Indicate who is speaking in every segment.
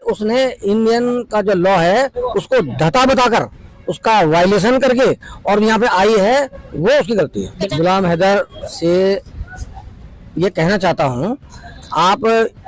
Speaker 1: उसने इंडियन का जो लॉ है उसको धता बताकर उसका वायलेशन करके और यहाँ पे आई है, वो उसकी गलती है। गुलाम हैदर से ये कहना चाहता हूँ, आप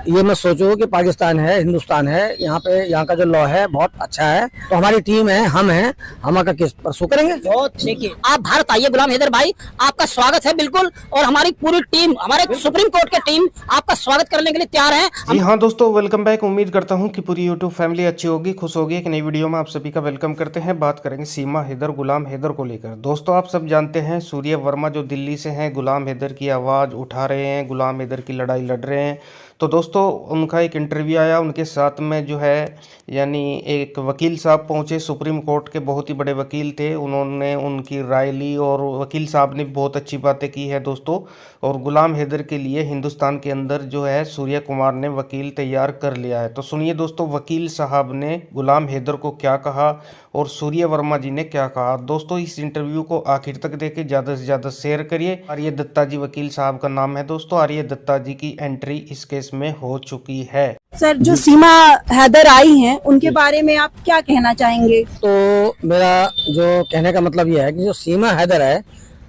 Speaker 1: ये मत सोचो कि पाकिस्तान है हिंदुस्तान है, यहाँ का जो लॉ है बहुत अच्छा है, तो हमारी टीम है, हम हैं, हम आपका केस परसू करेंगे।
Speaker 2: बहुत देखिए, आप भारत आइए गुलाम हैदर भाई, आपका स्वागत है बिल्कुल, और हमारी पूरी टीम, हमारे सुप्रीम कोर्ट की टीम आपका स्वागत करने के लिए तैयार है।
Speaker 3: जी हाँ दोस्तों, वेलकम बैक। उम्मीद करता हूँ कि पूरी यूट्यूब फैमिली अच्छी होगी, खुश होगी। एक नई वीडियो में आप सभी का वेलकम करते हैं। बात करेंगे सीमा हैदर, गुलाम हैदर को लेकर। दोस्तों आप सब जानते हैं सूर्य वर्मा जो दिल्ली से हैं, गुलाम हैदर की आवाज़ उठा रहे हैं, गुलाम हैदर की लड़ाई लड़ रहे हैं। तो दोस्तों उनका एक इंटरव्यू आया, उनके साथ में जो है यानी एक वकील साहब पहुंचे, सुप्रीम कोर्ट के बहुत ही बड़े वकील थे, उन्होंने उनकी राय ली और वकील साहब ने बहुत अच्छी बातें की है दोस्तों। और गुलाम हैदर के लिए हिंदुस्तान के अंदर जो है सूर्य कुमार ने वकील तैयार कर लिया है। तो सुनिए दोस्तों, वकील साहब ने गुलाम हैदर को क्या कहा और सूर्य वर्मा जी ने क्या कहा। दोस्तों इस इंटरव्यू को आखिर तक देखें, ज़्यादा से ज़्यादा शेयर करिए। आर्य दत्ता जी वकील साहब का नाम है दोस्तों, आर्य दत्ता जी की एंट्री इस केस में हो चुकी है।
Speaker 4: सर, जो सीमा हैदर आई हैं उनके बारे में आप क्या कहना चाहेंगे?
Speaker 1: तो मेरा जो कहने का मतलब यह है कि जो सीमा हैदर है,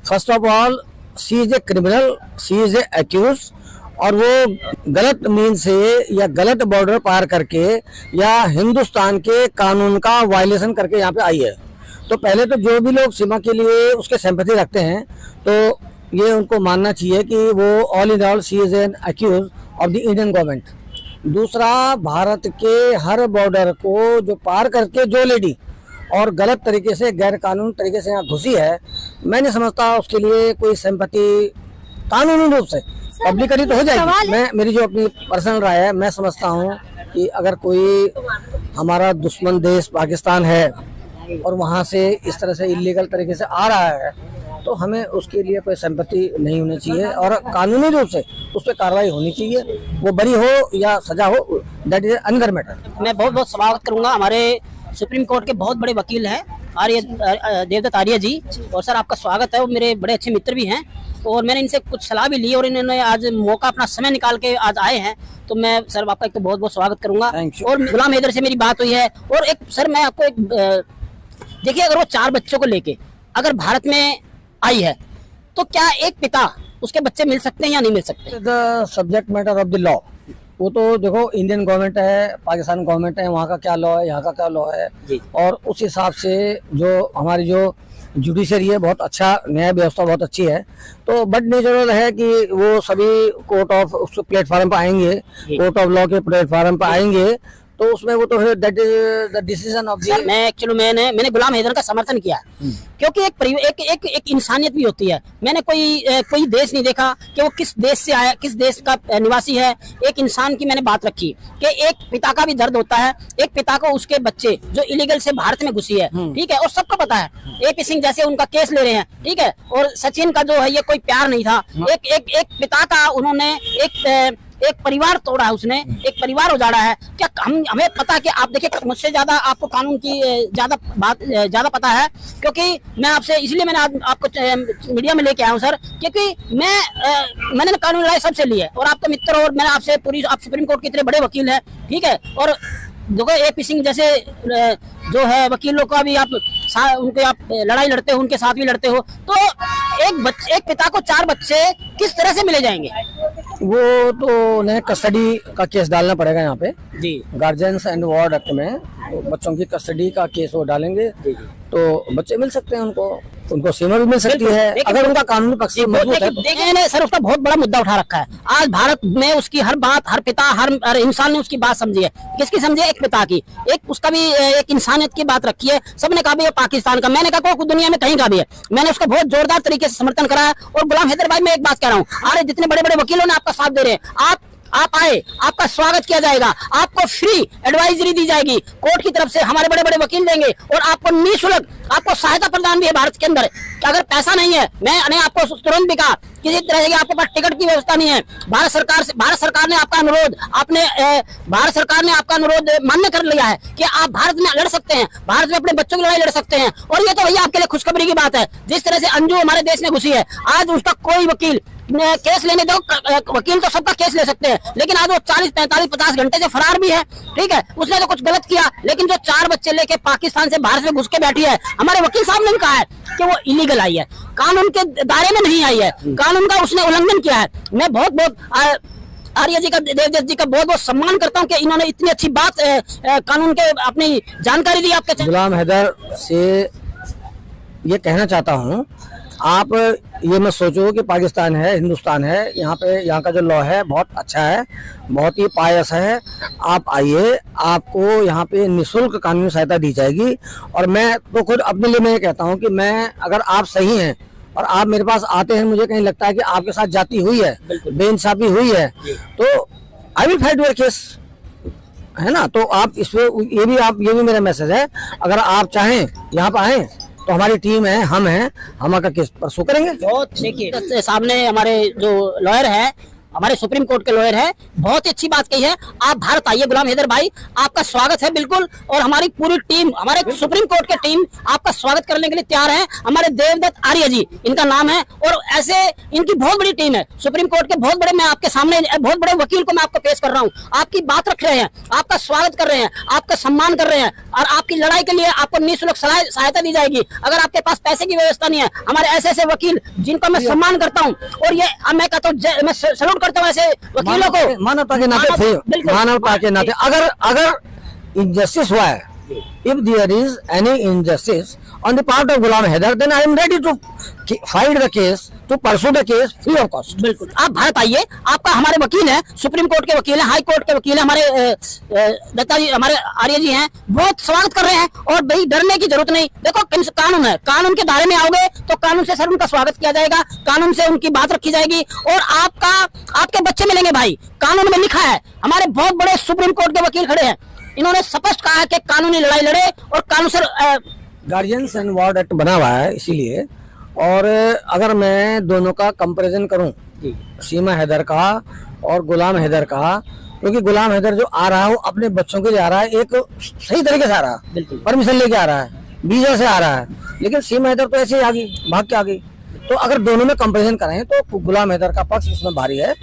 Speaker 1: first of all she is a criminal, she is a accused, और वो गलत मीन से या गलत बॉर्डर पार करके या हिंदुस्तान के कानून का वायलेशन करके यहाँ पे आई है। तो पहले तो जो भी लोग सीमा के लिए उसके सिंपैथी रखते हैं, तो ये उनको मानना चाहिए कि वो all in all she is an accused of the Indian government. दूसरा, भारत के हर बॉर्डर को जो पार करके जो लेडी और गलत तरीके से गैर कानूनी तरीके से यहाँ घुसी है, मैं नहीं समझता उसके लिए कोई सिंपैथी कानूनी रूप से पब्लिकली तो हो जाएगी। मेरी जो अपनी पर्सनल राय है, मैं समझता हूँ कि अगर कोई हमारा दुश्मन देश पाकिस्तान है और वहाँ से इस तरह से इलीगल तरीके से आ रहा है, तो हमें उसके लिए कोई सिंपैथी नहीं होनी चाहिए और कानूनी रूप से उस पर कार्रवाई होनी चाहिए। वो बरी हो या सजा हो, दैट इज अनदर मैटर।
Speaker 2: मैं बहुत बहुत स्वागत करूंगा, हमारे सुप्रीम कोर्ट के बहुत बड़े वकील हैं आर्य देवदत्त आर्य जी, और सर आपका स्वागत है। वो मेरे बड़े अच्छे मित्र भी हैं और मैंने इनसे कुछ सलाह भी ली और इन्होंने आज मौका अपना समय निकाल के आज आए हैं, तो मैं सर आपका एक तो बहुत बहुत स्वागत करूंगा। और गुलाम हैदर से मेरी बात हुई है। और एक सर मैं आपको एक देखिए, अगर वो 4 बच्चों को लेके अगर भारत में आई है, तो क्या एक पिता उसके बच्चे मिल सकते हैं या नहीं मिल सकते?
Speaker 1: The subject matter of the law, वो तो देखो इंडियन गवर्नमेंट है, पाकिस्तान गवर्नमेंट है, वहाँ का क्या लॉ है, यहाँ का क्या लॉ है, और उस हिसाब से जो हमारी जो जुडिशरी है बहुत अच्छा, न्याय व्यवस्था बहुत अच्छी है। तो बट नेचुरल है कि वो सभी कोर्ट ऑफ उस प्लेटफार्म पर आएंगे, कोर्ट ऑफ लॉ के प्लेटफार्म पर आएंगे, तो उसमें वो तो that is the decision of the.
Speaker 2: मैं एक्चुअली मैंने गुलाम हैदर का समर्थन किया है, क्योंकि एक इंसानियत भी होती है। मैंने कोई देश नहीं देखा कि वो किस देश से आया, किस देश का निवासी है। एक इंसान की मैंने बात रखी कि एक पिता का भी दर्द होता है, एक पिता को उसके बच्चे जो इलीगल से भारत में घुसी है, ठीक है, और सबको पता है। AP सिंह जैसे उनका केस ले रहे हैं, ठीक है, और सचिन का जो है ये कोई प्यार नहीं था, एक पिता का उन्होंने एक परिवार तोड़ा है, उसने एक परिवार उजाड़ा है। क्या हमें पता है कि आप देखिए, मुझसे ज्यादा आपको कानून की ज्यादा पता है, क्योंकि मैं आपसे इसलिए मैंने आपको मीडिया में लेके आया हूँ सर, क्योंकि मैंने कानूनी राय सबसे ली है और आपका मित्र, और मैंने आप सुप्रीम कोर्ट के इतने बड़े वकील है, ठीक है, और देखो AP सिंह जैसे जो है वकीलों का भी उनके आप लड़ाई लड़ते हो, उनके साथ भी लड़ते हो, तो एक पिता को 4 बच्चे किस तरह से मिले जाएंगे?
Speaker 1: वो तो उन्हें कस्टडी का केस डालना पड़ेगा यहाँ पे
Speaker 2: जी,
Speaker 1: गार्जियंस एंड वार्ड एक्ट में बच्चों की कस्टडी का केस वो डालेंगे, तो बच्चे मिल सकते हैं, उनको सीमा भी मिल सकती है अगर उनका कानूनी पक्ष मजबूत है।
Speaker 2: देखिए सर, उसका बहुत बड़ा मुद्दा उठा रखा है। आज भारत में उसकी हर बात, हर पिता, हर इंसान ने उसकी बात समझी है। किसकी समझी है? एक पिता की, एक उसका भी एक इंसानियत की बात रखी है। सबने कहा भी ये पाकिस्तान का, मैंने कहा कोई दुनिया में कहीं का भी है, मैंने उसका बहुत जोरदार तरीके से समर्थन करा है। और गुलाम हैदर भाई, मैं एक बात कह रहा हूँ, अरे जितने बड़े बड़े वकीलों ने आपका साथ दे रहे हैं, आप आए, आपका स्वागत किया जाएगा, आपको फ्री एडवाइजरी दी जाएगी कोर्ट की तरफ से, हमारे बड़े बड़े वकील देंगे, और आपको निःशुल्क आपको सहायता प्रदान भी है भारत के अंदर। अगर पैसा नहीं है, मैंने आपको तुरंत भी कहा, किसी तरह की आपके पास टिकट की व्यवस्था नहीं है, भारत सरकार ने आपका अनुरोध भारत सरकार ने आपका अनुरोध मान्य कर लिया है कि आप भारत में लड़ सकते हैं, भारत में अपने बच्चों की लड़ाई लड़ सकते हैं। और ये तो भैया आपके लिए खुशखबरी की बात है। जिस तरह से अंजू हमारे देश में घुसी है, आज उसका कोई वकील केस लेने दो, वकील तो सबका केस ले सकते हैं, लेकिन आज वो 40, 45, 50 घंटे से फरार भी है। ठीक है, उसने तो कुछ गलत किया, लेकिन जो 4 बच्चे लेके पाकिस्तान से बाहर से घुस के बैठी है, हमारे वकील साहब ने भी कहा है कि वो इलीगल आई है, कानून के दायरे में नहीं आई है, कानून का उसने उल्लंघन किया है। मैं बहुत आर्य जी का, देवदत्त जी का बहुत बहुत सम्मान करता हूं कि इन्होंने इतनी अच्छी बात कानून के अपनी जानकारी दी आपके।
Speaker 1: गुलाम हैदर से ये कहना चाहता हूँ, आप ये मत सोचो कि पाकिस्तान है, हिंदुस्तान है, यहाँ पे यहाँ का जो लॉ है बहुत अच्छा है, बहुत ही पायस है। आप आइए, आपको यहाँ पे निःशुल्क कानूनी सहायता दी जाएगी। और मैं तो खुद अपने लिए मैं ये कहता हूँ कि मैं, अगर आप सही हैं और आप मेरे पास आते हैं, मुझे कहीं लगता है कि आपके साथ जाती हुई है, बेइंसाफी हुई है, तो I will fight your case, है ना। तो आप इसमें ये भी मेरा मैसेज है, अगर आप चाहें यहाँ पर आए तो हमारी टीम है, हम हैं, हम आपका केस परसू करेंगे।
Speaker 2: बहुत देखिए, सामने हमारे जो लॉयर है, हमारे सुप्रीम कोर्ट के लॉयर है, बहुत ही अच्छी बात कही है। आप भारत आइए गुलाम हैदर भाई, आपका स्वागत है बिल्कुल। और हमारी पूरी टीम, हमारे सुप्रीम कोर्ट की टीम आपका स्वागत करने के लिए तैयार है। हमारे देवदत्त आर्य जी इनका नाम है, और ऐसे इनकी बहुत बड़ी टीम है सुप्रीम कोर्ट के। बहुत बड़े, मैं आपके सामने बहुत बड़े वकील को मैं आपको पेश कर रहा हूँ, आपकी बात रख रहे हैं, आपका स्वागत कर रहे हैं, आपका सम्मान कर रहे हैं, और आपकी लड़ाई के लिए आपको निःशुल्क सहायता दी जाएगी। अगर आपके पास पैसे की व्यवस्था नहीं है, हमारे ऐसे वकील जिनका मैं सम्मान करता हूँ, और ये मैं कहता हूँ, मैं सैल्यूट करता हूँ ऐसे वकीलों को,
Speaker 1: मानवता के नाते, मानवता के नाते। अगर इनजस्टिस हुआ है, if there is any injustice on the part of Ghulam Haider, then I am ready to fight the case, to pursue the case free of cost.
Speaker 2: बिल्कुल, आप भारत आइए, आपका हमारे वकील हैं, सुप्रीम कोर्ट के वकील हैं, हाई कोर्ट के वकील हैं, हमारे दत्ता जी, हमारे आर्य जी हैं, बहुत स्वागत कर रहे हैं। और भाई डरने की जरूरत नहीं, देखो कानून है, कानून के दायरे में आओगे तो कानून से सर उनका स्वागत किया जाएगा, कानून से उनकी बात रखी जाएगी, और आपके बच्चे मिलेंगे भाई। कानून में लिखा है, हमारे बहुत बड़े सुप्रीम कोर्ट के वकील खड़े हैं, इन्होंने स्पष्ट कहा है कि कानूनी लड़ाई लड़े और कानून से
Speaker 1: गार्जियंस एंड वार्ड एक्ट बना हुआ है इसीलिए। और अगर मैं दोनों का कंपैरिजन करूं, सीमा हैदर का और गुलाम हैदर का, क्योंकि गुलाम हैदर जो आ रहा है वो अपने बच्चों के लिए आ रहा है, एक सही तरीके से आ रहा है, परमिशन लेके आ रहा है, वीजा से आ रहा है, लेकिन सीमा हैदर तो ऐसे ही आ गई, भाग के आ गई। तो अगर दोनों में कंपैरिजन करें तो गुलाम हैदर का पक्ष इसमें भारी है,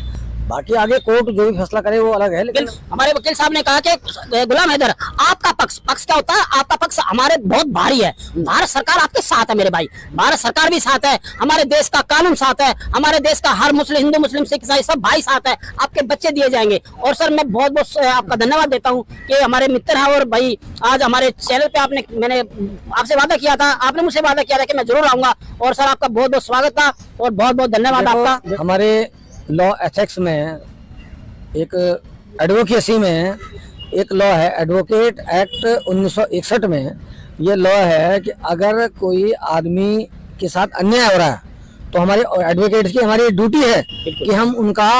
Speaker 1: बाकी आगे कोर्ट जो भी फैसला करे वो अलग है। लेकिन
Speaker 2: हमारे वकील साहब ने कहा कि गुलाम हैदर, आपका पक्ष क्या होता है, आपका पक्ष हमारे बहुत भारी है। भारत सरकार आपके साथ है मेरे भाई, भारत सरकार भी साथ है, हमारे देश का कानून साथ है, हमारे देश का हर मुस्लिम, हिंदू, मुस्लिम, सिख, ईसाई सब भाई साथ है, आपके बच्चे दिए जाएंगे। और सर मैं बहुत बहुत आपका धन्यवाद देता हूँ कि हमारे मित्र हैं, और भाई आज हमारे चैनल पे मैंने आपसे वादा किया था, आपने मुझसे वादा किया था कि मैं जरूर आऊंगा, और सर आपका बहुत बहुत स्वागत था और बहुत बहुत धन्यवाद आपका।
Speaker 1: हमारे लॉ एथिक्स में, एक एडवोकेसी में एक लॉ है, एडवोकेट एक्ट 1961 में ये लॉ है कि अगर कोई आदमी के साथ अन्याय हो रहा है तो हमारे एडवोकेट्स की हमारी ड्यूटी है कि हम उनका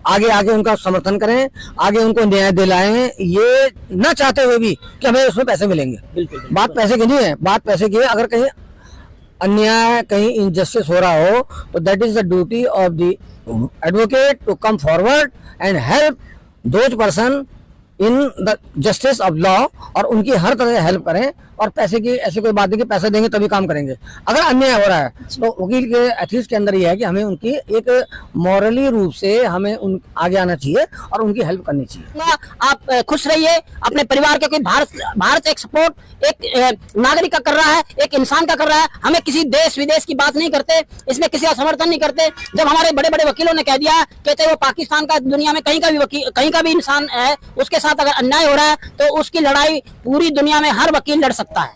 Speaker 1: आगे उनका समर्थन करें, आगे उनको न्याय दिलाएं, ये न चाहते हुए भी कि हमें उसमें पैसे मिलेंगे। बात पैसे की नहीं है, बात पैसे की है। अगर कहीं अन्याय, कहीं इनजस्टिस हो रहा हो तो that is the duty of the advocate to come forward and help those person in the justice of law, और उनकी हर तरह से हेल्प करें। और पैसे की ऐसी कोई बात नहीं कि पैसे देंगे तभी काम करेंगे। अगर अन्याय हो रहा है तो वकील के एथिक्स के अंदर ये है कि हमें उनकी एक मॉरली रूप से हमें उन आगे आना चाहिए और उनकी हेल्प करनी चाहिए।
Speaker 2: आप खुश रहिए अपने परिवार के, भारत एक सपोर्ट एक नागरिक का कर रहा है, एक इंसान का कर रहा है। हमें किसी देश विदेश की बात नहीं करते, इसमें किसी का समर्थन नहीं करते। जब हमारे बड़े बड़े वकीलों ने कह दिया कि चाहे वो पाकिस्तान का, दुनिया में कहीं का भी वकील, कहीं का भी इंसान है, उसके साथ अगर अन्याय हो रहा है तो उसकी लड़ाई पूरी दुनिया में हर वकील लड़ सकता है।